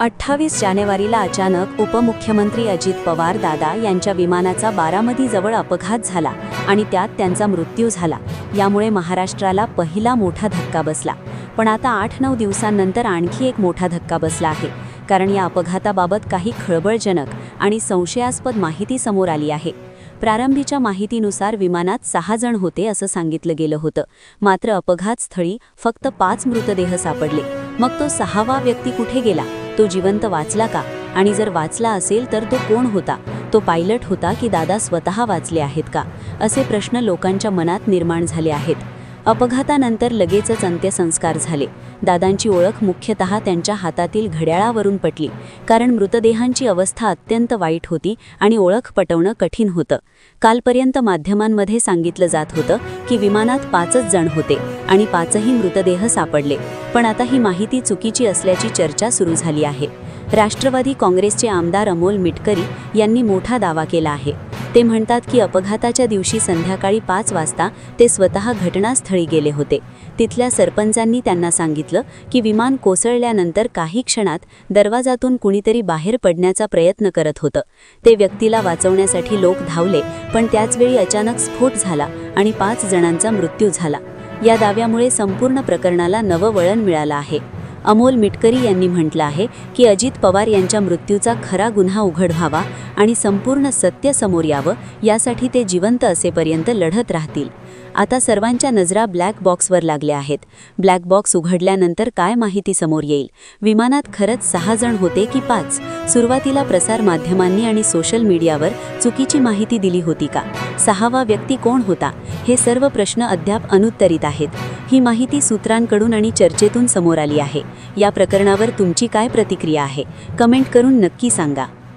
28 जानेवारीला अचानक उपमुख्यमंत्री अजित पवार दादा यांच्या विमानाचा बारामतीजवळ अपघात झाला आणि त्यात त्यांचा मृत्यू झाला। यामुळे महाराष्ट्राला पहिला मोठा धक्का बसला। पण आता 8-9 दिवसांनंतर आणखी एक मोठा धक्का बसला आहे, कारण या अपघाताबाबत काही खळबळजनक आणि संशयास्पद माहिती समोर आली आहे। प्रारंभीच्या माहितीनुसार विमानात 6 जण होते असं सांगितलं गेलं होतं, मात्र अपघातस्थळी फक्त 5 मृतदेह सापडले। मग तो 6वा व्यक्ती कुठे गेला? तो जिवंत वाचला का? आणि जर वाचला असेल तर तो कोण होता? तो पायलट होता की दादा स्वतः वाचले आहेत का? असे प्रश्न लोकांच्या मनात निर्माण झाले आहेत। अपघातानंतर लगेचच अंत्यसंस्कार झाले। दादांची ओळख मुख्यतः त्यांच्या हातातील घड्याळावरून पटली, कारण मृतदेहांची अवस्था अत्यंत वाईट होती आणि ओळख पटवणं कठीण होतं। कालपर्यंत माध्यमांमध्ये सांगितलं जात होतं की विमानात 5च जण होते आणि 5ही मृतदेह सापडले, पण आता ही माहिती चुकीची असल्याची चर्चा सुरू झाली आहे। राष्ट्रवादी काँग्रेसचे आमदार अमोल मिटकरी यांनी मोठा दावा केला आहे। ते म्हणतात की अपघाताच्या दिवशी संध्याकाळी 5 वाजता ते स्वतः घटनास्थळी गेले होते। तिथल्या सरपंचांनी त्यांना सांगितलं की विमान कोसळल्यानंतर काही क्षणात दरवाजातून कुणीतरी बाहेर पडण्याचा प्रयत्न करत होतं। ते व्यक्तीला वाचवण्यासाठी लोक धावले, पण त्याचवेळी अचानक स्फोट झाला आणि 5 जणांचा मृत्यू झाला। या दाव्यामुळे संपूर्ण प्रकरणाला नवं वळण मिळालं आहे। अमोल मिटकरी यांनी म्हटलं आहे की अजित पवार यांच्या मृत्यूचा खरा गुन्हा उघड व्हावा आणि संपूर्ण सत्य समोर यावं, यासाठी ते जिवंत असेपर्यंत लढत राहतील। आता सर्वांच्या नजरा ब्लॅक बॉक्सवर लागल्या आहेत। ब्लॅक बॉक्स उघडल्यानंतर काय माहिती समोर येईल? विमानात खरंच 6 जण होते की 5? सुरुवातीला प्रसार माध्यमांनी आणि सोशल मीडियावर चुकीची माहिती दिली होती का? 6वा व्यक्ती कोण होता? हे सर्व प्रश्न अद्याप अनुत्तरित आहेत। ही माहिती सूत्रांकडून आणि चर्चेतून समोर आली आहे। या प्रकरणावर तुमची काय प्रतिक्रिया आहे? कमेंट करून नक्की सांगा।